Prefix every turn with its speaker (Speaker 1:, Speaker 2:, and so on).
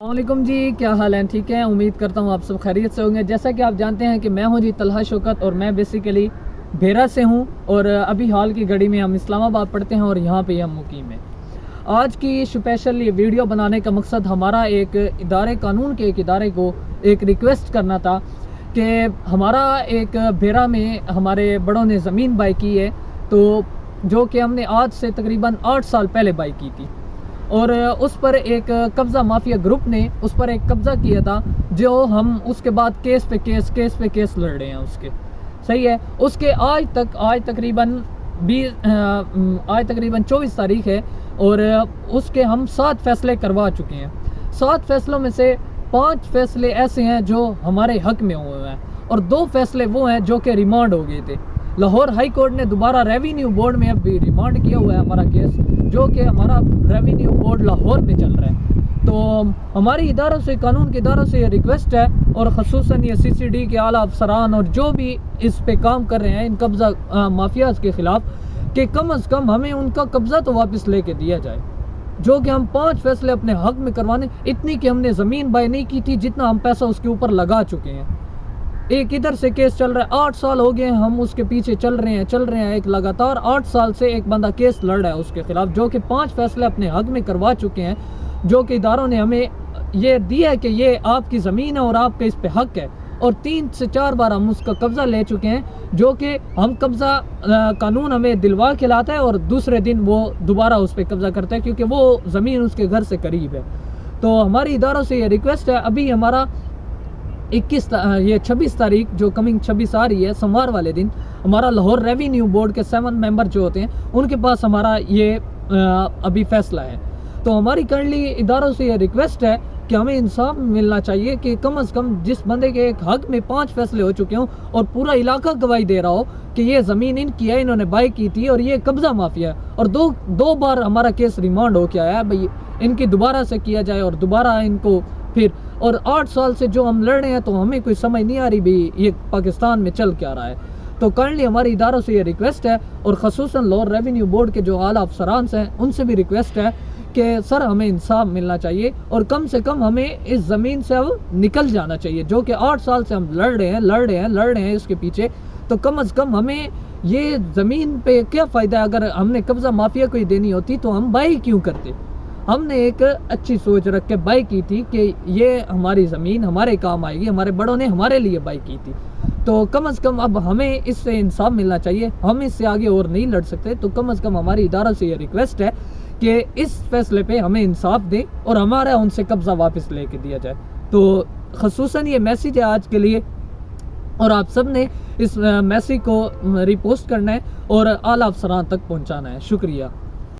Speaker 1: السلام علیکم جی، کیا حال ہیں؟ ٹھیک ہیں، امید کرتا ہوں آپ سب خیریت سے ہوں گے۔ جیسا کہ آپ جانتے ہیں کہ میں ہوں جی طلحہ شوکت، اور میں بیسیکلی بھیرا سے ہوں، اور ابھی حال کی گھڑی میں ہم اسلام آباد پڑھتے ہیں اور یہاں پہ ہم مقیم ہیں۔ آج کی اسپیشل یہ ویڈیو بنانے کا مقصد ہمارا ایک ادارے قانون کے ایک ادارے کو ایک ریکویسٹ کرنا تھا کہ ہمارا ایک بھیرا میں ہمارے بڑوں نے زمین بائی کی ہے، تو جو کہ ہم نے آج سے تقریباً 8 سال پہلے بائی کی تھی، اور اس پر ایک قبضہ مافیا گروپ نے اس پر ایک قبضہ کیا تھا، جو ہم اس کے بعد کیس پہ کیس لڑ رہے ہیں اس کے۔ صحیح ہے، اس کے آج تقریباً 24 تاریخ ہے، اور اس کے ہم 7 فیصلے کروا چکے ہیں۔ 7 فیصلوں میں سے 5 فیصلے ایسے ہیں جو ہمارے حق میں ہوئے ہیں، اور 2 فیصلے وہ ہیں جو کہ ریمانڈ ہو گئے تھے۔ لاہور ہائی کورٹ نے دوبارہ ریونیو بورڈ میں ابھی ریمانڈ کیا ہوا ہے ہمارا کیس، جو کہ ہمارا ریونیو بورڈ لاہور میں چل رہا ہے۔ تو ہماری اداروں سے، قانون کے اداروں سے یہ ریکویسٹ ہے، اور خصوصاً یہ CCD کے اعلیٰ افسران اور جو بھی اس پہ کام کر رہے ہیں ان قبضہ مافیاز کے خلاف، کہ کم از کم ہمیں ان کا قبضہ تو واپس لے کے دیا جائے، جو کہ ہم 5 فیصلے اپنے حق میں کروانے۔ اتنی کہ ہم نے زمین بائی نہیں کی تھی جتنا ہم پیسہ اس کے اوپر لگا چکے ہیں۔ ایک ادھر سے کیس چل رہا ہے، 8 سال ہو گئے ہم اس کے پیچھے چل رہے ہیں، ایک لگاتار 8 سال سے ایک بندہ کیس لڑ رہا ہے اس کے خلاف، جو کہ 5 فیصلے اپنے حق میں کروا چکے ہیں، جو کہ اداروں نے ہمیں یہ دیا ہے کہ یہ آپ کی زمین ہے اور آپ کا اس پہ حق ہے، اور 3 سے 4 بار ہم اس کا قبضہ لے چکے ہیں، جو کہ ہم قبضہ قانون ہمیں دلوا کے لاتا ہے، اور دوسرے دن وہ دوبارہ اس پہ قبضہ کرتا ہے، کیونکہ وہ زمین اس کے گھر سے قریب ہے۔ تو ہماری اداروں سے یہ ریکویسٹ ہے، ابھی ہمارا 26 تاریخ جو کمنگ 26 آ رہی ہے، سوموار والے دن، ہمارا لاہور ریونیو بورڈ کے 7 ممبر جو ہوتے ہیں ان کے پاس ہمارا یہ ابھی فیصلہ ہے۔ تو ہماری کرنٹلی اداروں سے یہ ریکویسٹ ہے کہ ہمیں انصاف ملنا چاہیے، کہ کم از کم جس بندے کے ایک حق میں 5 فیصلے ہو چکے ہوں اور پورا علاقہ گواہی دے رہا ہو کہ یہ زمین ان کی ہے، انہوں نے بائی کی تھی، اور یہ قبضہ مافیا ہے، اور دو بار ہمارا کیس ریمانڈ ہو کے آیا ہے، بھئی ان کی دوبارہ سے کیا جائے، اور دوبارہ ان کو پھر، اور 8 سال سے جو ہم لڑ رہے ہیں، تو ہمیں کوئی سمجھ نہیں آ رہی بھی یہ پاکستان میں چل کیا رہا ہے۔ تو کرنٹلی ہماری اداروں سے یہ ریکویسٹ ہے، اور خصوصاً لاہور ریونیو بورڈ کے جو اعلیٰ افسران ہیں ان سے بھی ریکویسٹ ہے کہ سر ہمیں انصاف ملنا چاہیے، اور کم سے کم ہمیں اس زمین سے اب نکل جانا چاہیے، جو کہ 8 سال سے ہم لڑ رہے ہیں اس کے پیچھے۔ تو کم از کم ہمیں یہ زمین پہ کیا فائدہ ہے؟ اگر ہم نے قبضہ مافیا کو ہی دینی ہوتی تو ہم بائی کیوں کرتے؟ ہم نے ایک اچھی سوچ رکھ کے بائی کی تھی کہ یہ ہماری زمین ہمارے کام آئے گی، ہمارے بڑوں نے ہمارے لیے بائی کی تھی۔ تو کم از کم اب ہمیں اس سے انصاف ملنا چاہیے، ہم اس سے آگے اور نہیں لڑ سکتے۔ تو کم از کم ہماری اداروں سے یہ ریکویسٹ ہے کہ اس فیصلے پہ ہمیں انصاف دیں، اور ہمارا ان سے قبضہ واپس لے کے دیا جائے۔ تو خصوصاً یہ میسیج ہے آج کے لیے، اور آپ سب نے اس میسیج کو ریپوسٹ کرنا ہے اور اعلیٰ افسران تک پہنچانا ہے۔ شکریہ۔